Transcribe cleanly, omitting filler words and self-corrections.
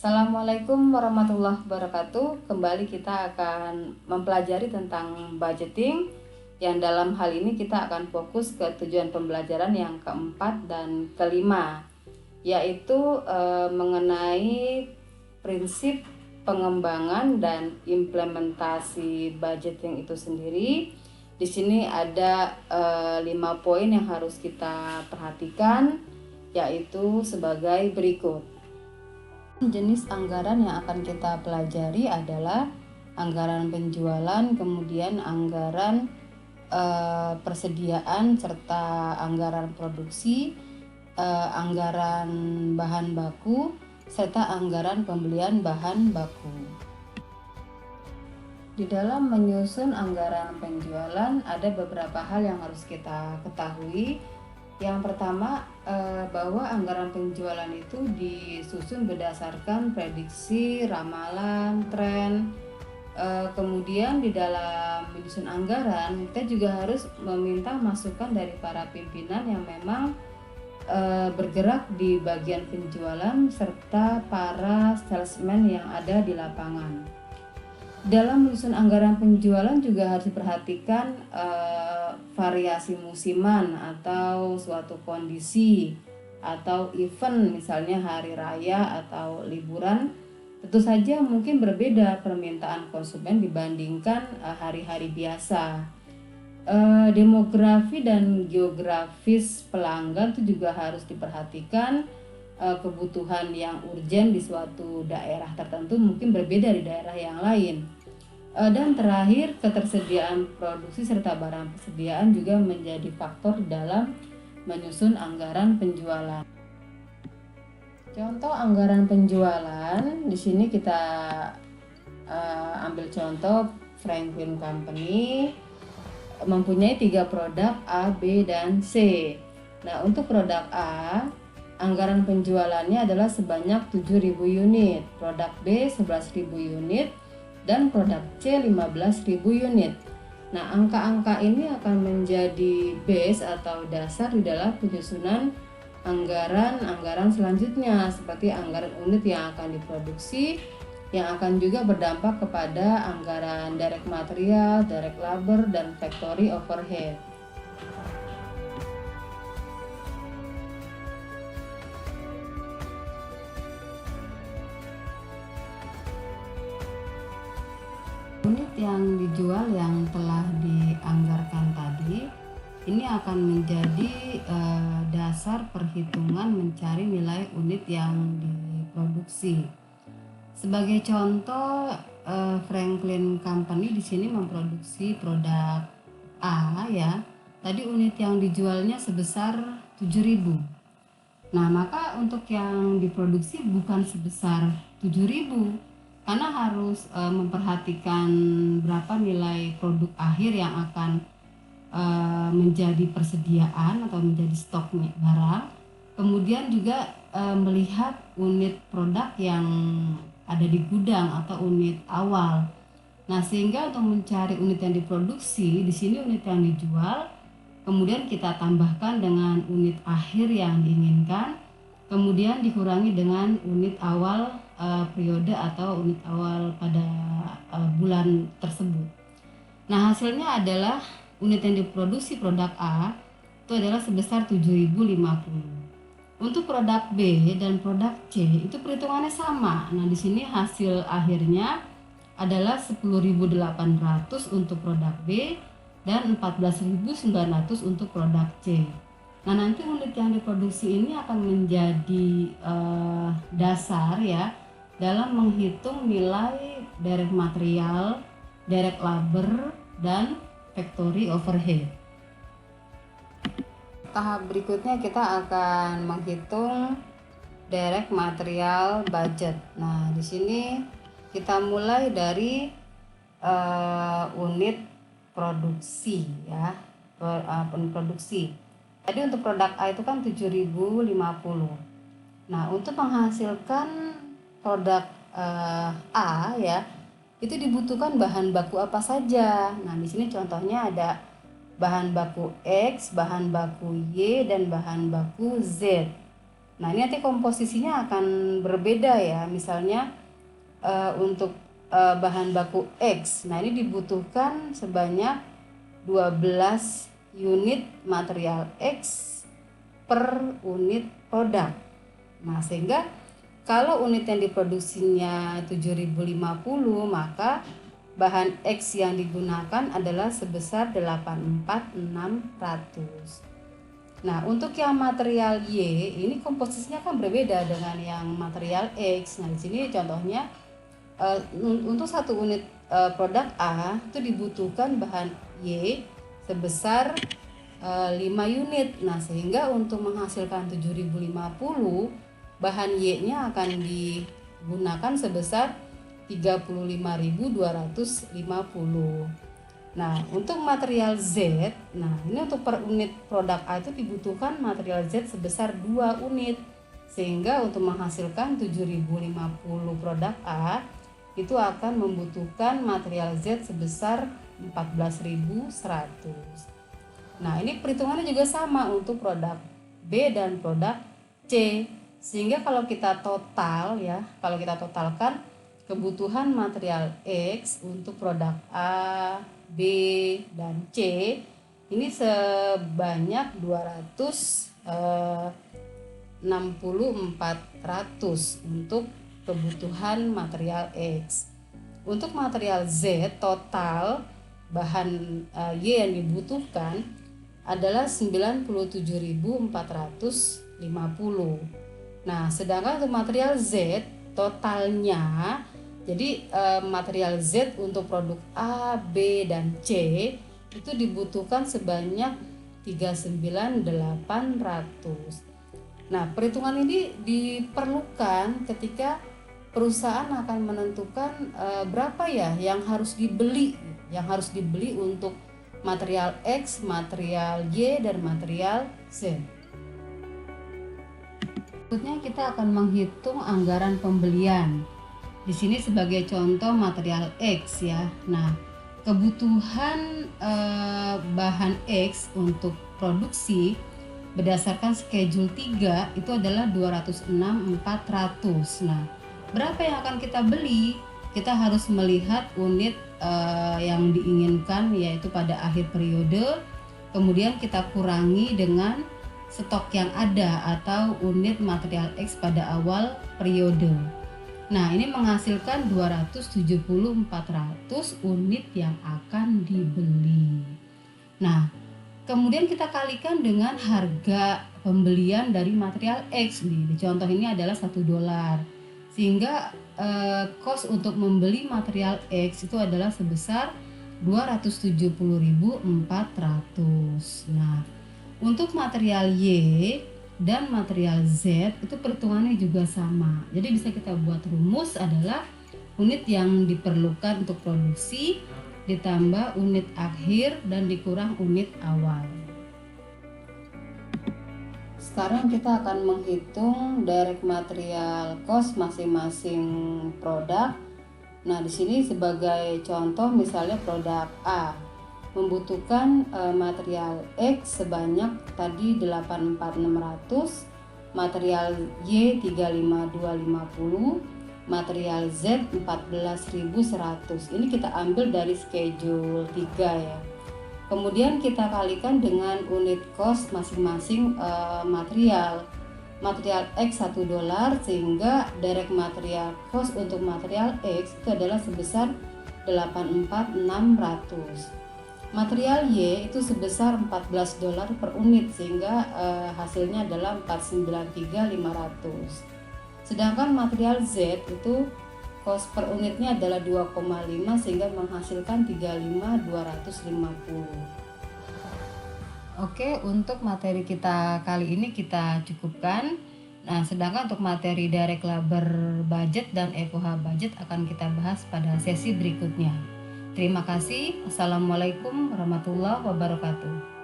Assalamualaikum warahmatullahi wabarakatuh. Kembali kita akan mempelajari tentang budgeting, yang dalam hal ini kita akan fokus ke tujuan pembelajaran yang keempat dan kelima, yaitu mengenai prinsip pengembangan dan implementasi budgeting itu sendiri. Di sini ada 5 poin yang harus kita perhatikan, yaitu sebagai berikut. Jenis anggaran yang akan kita pelajari adalah anggaran penjualan, kemudian anggaran persediaan, serta anggaran produksi, anggaran bahan baku, serta anggaran pembelian bahan baku. Di dalam menyusun anggaran penjualan ada beberapa hal yang harus kita ketahui. Yang pertama, bahwa anggaran penjualan itu disusun berdasarkan prediksi, ramalan, tren. Kemudian di dalam menyusun anggaran, kita juga harus meminta masukan dari para pimpinan yang memang bergerak di bagian penjualan serta para salesman yang ada di lapangan. Dalam menyusun anggaran penjualan juga harus diperhatikan variasi musiman atau suatu kondisi atau event, misalnya hari raya atau liburan. Tentu saja mungkin berbeda permintaan konsumen dibandingkan hari-hari biasa. Demografi dan geografis pelanggan itu juga harus diperhatikan. Kebutuhan yang urgen di suatu daerah tertentu mungkin berbeda di daerah yang lain. Dan terakhir, ketersediaan produksi serta barang persediaan juga menjadi faktor dalam menyusun anggaran penjualan. Contoh anggaran penjualan, di sini kita ambil contoh Franklin Company mempunyai 3 produk A, B, dan C. Nah, untuk produk A, anggaran penjualannya adalah sebanyak 7.000 unit, produk B 11.000 unit, dan produk C 15.000 unit. Nah, angka-angka ini akan menjadi base atau dasar di dalam penyusunan anggaran selanjutnya, seperti anggaran unit yang akan diproduksi, yang akan juga berdampak kepada anggaran direct material, direct labor, dan factory overhead. Unit yang dijual yang telah dianggarkan tadi ini akan menjadi dasar perhitungan mencari nilai unit yang diproduksi. Sebagai contoh, Franklin Company di sini memproduksi produk A ya. Tadi unit yang dijualnya sebesar 7.000. Nah, maka untuk yang diproduksi bukan sebesar 7.000, karena harus memperhatikan berapa nilai produk akhir yang akan menjadi persediaan atau menjadi stok barang. Kemudian juga melihat unit produk yang ada di gudang atau unit awal. Nah, sehingga untuk mencari unit yang diproduksi, di sini unit yang dijual, kemudian kita tambahkan dengan unit akhir yang diinginkan, kemudian dikurangi dengan unit awal periode atau unit awal pada bulan tersebut. Nah, hasilnya adalah unit yang diproduksi produk A itu adalah sebesar 7.050. Untuk produk B dan produk C itu perhitungannya sama. Nah, di sini hasil akhirnya adalah 10.800 untuk produk B dan 14.900 untuk produk C. Nah, nanti unit yang diproduksi ini akan menjadi dasar ya dalam menghitung nilai direct material, direct labor, dan factory overhead. Tahap berikutnya kita akan menghitung direct material budget. Nah, di sini kita mulai dari unit produksi ya, produksi. Tadi untuk produk A itu kan 7.050. Nah, untuk menghasilkan produk A ya, itu dibutuhkan bahan baku apa saja. Nah, di sini contohnya ada bahan baku X, bahan baku Y, dan bahan baku Z. Nah, ini nanti komposisinya akan berbeda ya. Misalnya untuk bahan baku X. Nah, ini dibutuhkan sebanyak 12 unit material X per unit produk. Nah, sehingga kalau unit yang diproduksinya 7050, maka bahan X yang digunakan adalah sebesar 84600. Nah, untuk yang material Y ini komposisinya kan berbeda dengan yang material X. Nah, di sini contohnya untuk satu unit produk A itu dibutuhkan bahan Y sebesar 5 unit. Nah, sehingga untuk menghasilkan 7050, bahan Y-nya akan digunakan sebesar 35.250. Nah, untuk material Z, nah ini untuk per unit produk A itu dibutuhkan material Z sebesar 2 unit. Sehingga untuk menghasilkan 7050 produk A itu akan membutuhkan material Z sebesar 14.100. Nah, ini perhitungannya juga sama untuk produk B dan produk C. Sehingga kalau kita totalkan kebutuhan material X untuk produk A, B, dan C ini sebanyak 264.400 untuk kebutuhan material X. Untuk material Z total bahan Y yang dibutuhkan adalah 97.450. Nah, sedangkan untuk material Z totalnya, jadi material Z untuk produk A, B, dan C itu dibutuhkan sebanyak 39.800. Nah, perhitungan ini diperlukan ketika perusahaan akan menentukan berapa ya yang harus dibeli untuk material X, material Y, dan material Z. Berikutnya kita akan menghitung anggaran pembelian. Di sini sebagai contoh material X ya. Nah, kebutuhan bahan X untuk produksi berdasarkan schedule 3 itu adalah 206.400. Nah, berapa yang akan kita beli? Kita harus melihat unit yang diinginkan, yaitu pada akhir periode. Kemudian kita kurangi dengan stok yang ada atau unit material X pada awal periode. Nah, ini menghasilkan 270.400 unit yang akan dibeli. Nah, kemudian kita kalikan dengan harga pembelian dari material X nih. Di contoh ini adalah $1. Sehingga cost untuk membeli material X itu adalah sebesar 270.400. Nah, untuk material Y dan material Z itu perhitungannya juga sama. Jadi bisa kita buat rumus adalah unit yang diperlukan untuk produksi ditambah unit akhir dan dikurang unit awal. Sekarang kita akan menghitung direct material cost masing-masing produk. Nah, di sini sebagai contoh misalnya produk A membutuhkan material X sebanyak tadi 84600, material Y 35250, material Z 14.100. Ini kita ambil dari schedule 3 ya. Kemudian kita kalikan dengan unit cost masing-masing material. Material X $1, sehingga direct material cost untuk material X itu adalah sebesar 84600. Material Y itu sebesar $14 per unit, sehingga hasilnya adalah 493.500. Sedangkan material Z itu cost per unitnya adalah 2,5, sehingga menghasilkan 35.250. Oke, untuk materi kita kali ini kita cukupkan. Nah, sedangkan untuk materi direct labor budget dan FOH budget akan kita bahas pada sesi berikutnya. Terima kasih. Assalamualaikum warahmatullahi wabarakatuh.